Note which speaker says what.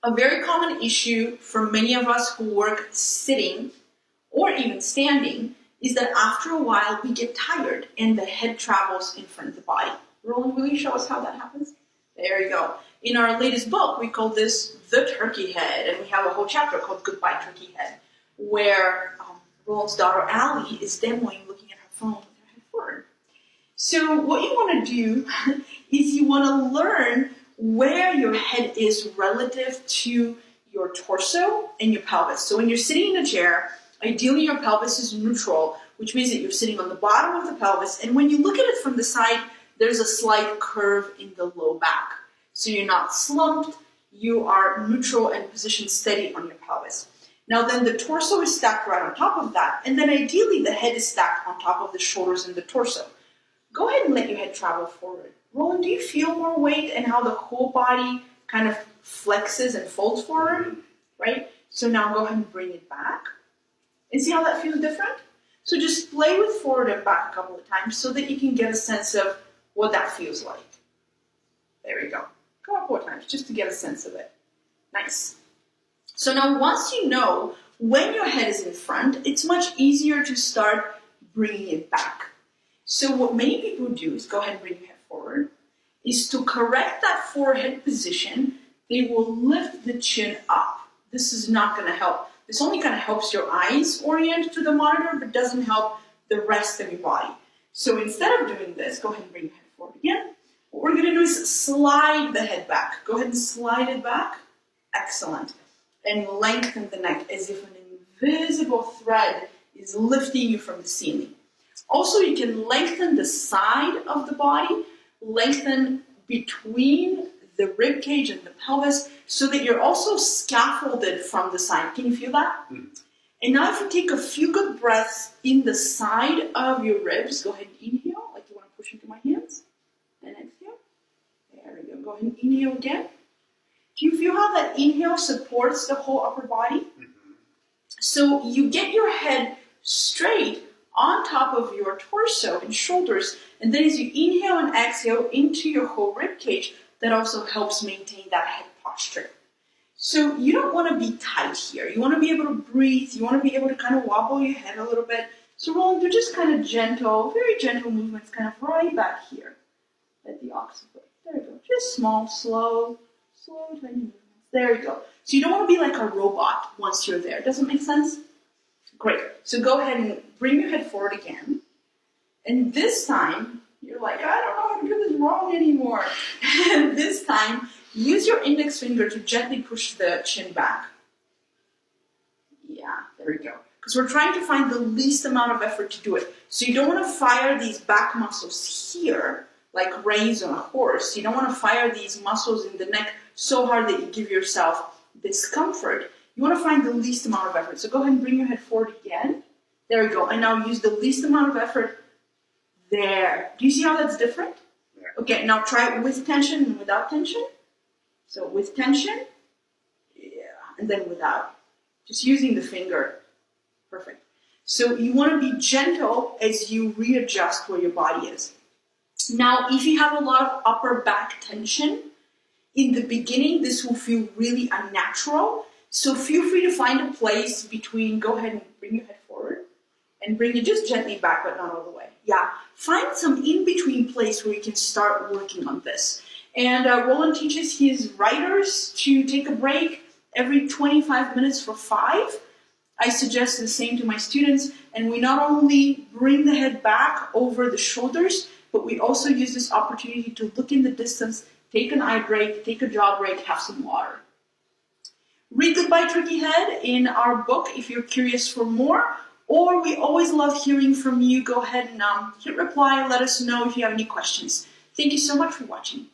Speaker 1: A very common issue for many of us who work sitting or even standing is that after a while we get tired and the head travels in front of the body. Roland, will you show us how that happens? There you go. In our latest book, we call this The Turkey Head, and we have a whole chapter called Goodbye Turkey Head, where Roland's daughter Allie is demoing looking at her phone with her head forward. So what you want to do is you want to learn where your head is relative to your torso and your pelvis. So when you're sitting in a chair, ideally your pelvis is neutral, which means that you're sitting on the bottom of the pelvis, and when you look at it from the side, there's a slight curve in the low back. So you're not slumped, you are neutral and positioned steady on your pelvis. Now then the torso is stacked right on top of that, and then ideally the head is stacked on top of the shoulders and the torso. Go ahead and let your head travel forward. Roland, do you feel more weight and how the whole body kind of flexes and folds forward, right? So now go ahead and bring it back. And see how that feels different? So just play with forward and back a couple of times so that you can get a sense of what that feels like. There we go. Go on 4 times just to get a sense of it. Nice. So now once you know when your head is in front, it's much easier to start bringing it back. So what many people do is go ahead and bring your head forward, is to correct that forehead position, they will lift the chin up. This is not going to help. This only kind of helps your eyes orient to the monitor, but doesn't help the rest of your body. So instead of doing this, go ahead and bring your head forward again. What we're going to do is slide the head back. Go ahead and slide it back. Excellent. And lengthen the neck as if an invisible thread is lifting you from the ceiling. Also, you can lengthen the side of the body, lengthen between the rib cage and the pelvis so that you're also scaffolded from the side. Can you feel that? Mm-hmm. And now if you take a few good breaths in the side of your ribs, go ahead and inhale, like you want to push into my hands, and exhale. There we go. Go ahead and inhale again. Do you feel how that inhale supports the whole upper body? Mm-hmm. So you get your head straight on top of your torso and shoulders, and then as you inhale and exhale into your whole rib cage, that also helps maintain that head posture. So you don't want to be tight here. You want to be able to breathe. You want to be able to kind of wobble your head a little bit. So Roland, do just kind of gentle, very gentle movements kind of right back here at the occiput. There we go. Just small, slow, tiny movements. There you go. So you don't want to be like a robot once you're there. Does it make sense? Great. So go ahead and bring your head forward again. And this time, you're like, I don't know how to do this wrong anymore. And this time, use your index finger to gently push the chin back. Yeah, there we go. Because we're trying to find the least amount of effort to do it. So you don't want to fire these back muscles here, like reins on a horse. You don't want to fire these muscles in the neck so hard that you give yourself discomfort. You want to find the least amount of effort. So go ahead and bring your head forward again. There we go. And now use the least amount of effort there. Do you see how that's different? Yeah. Okay, now try it with tension and without tension. So with tension, yeah, and then without. Just using the finger. Perfect. So you want to be gentle as you readjust where your body is. Now, if you have a lot of upper back tension, in the beginning, this will feel really unnatural. So feel free to find a place between, go ahead and bring your head forward and bring it just gently back, but not all the way. Yeah, find some in-between place where you can start working on this. And Roland teaches his writers to take a break every 25 minutes for 5. I suggest the same to my students. And we not only bring the head back over the shoulders, but we also use this opportunity to look in the distance, take an eye break, take a jaw break, have some water. Read Goodbye Turkey Head in our book if you're curious for more, or we always love hearing from you. Go ahead and hit reply, let us know if you have any questions. Thank you so much for watching.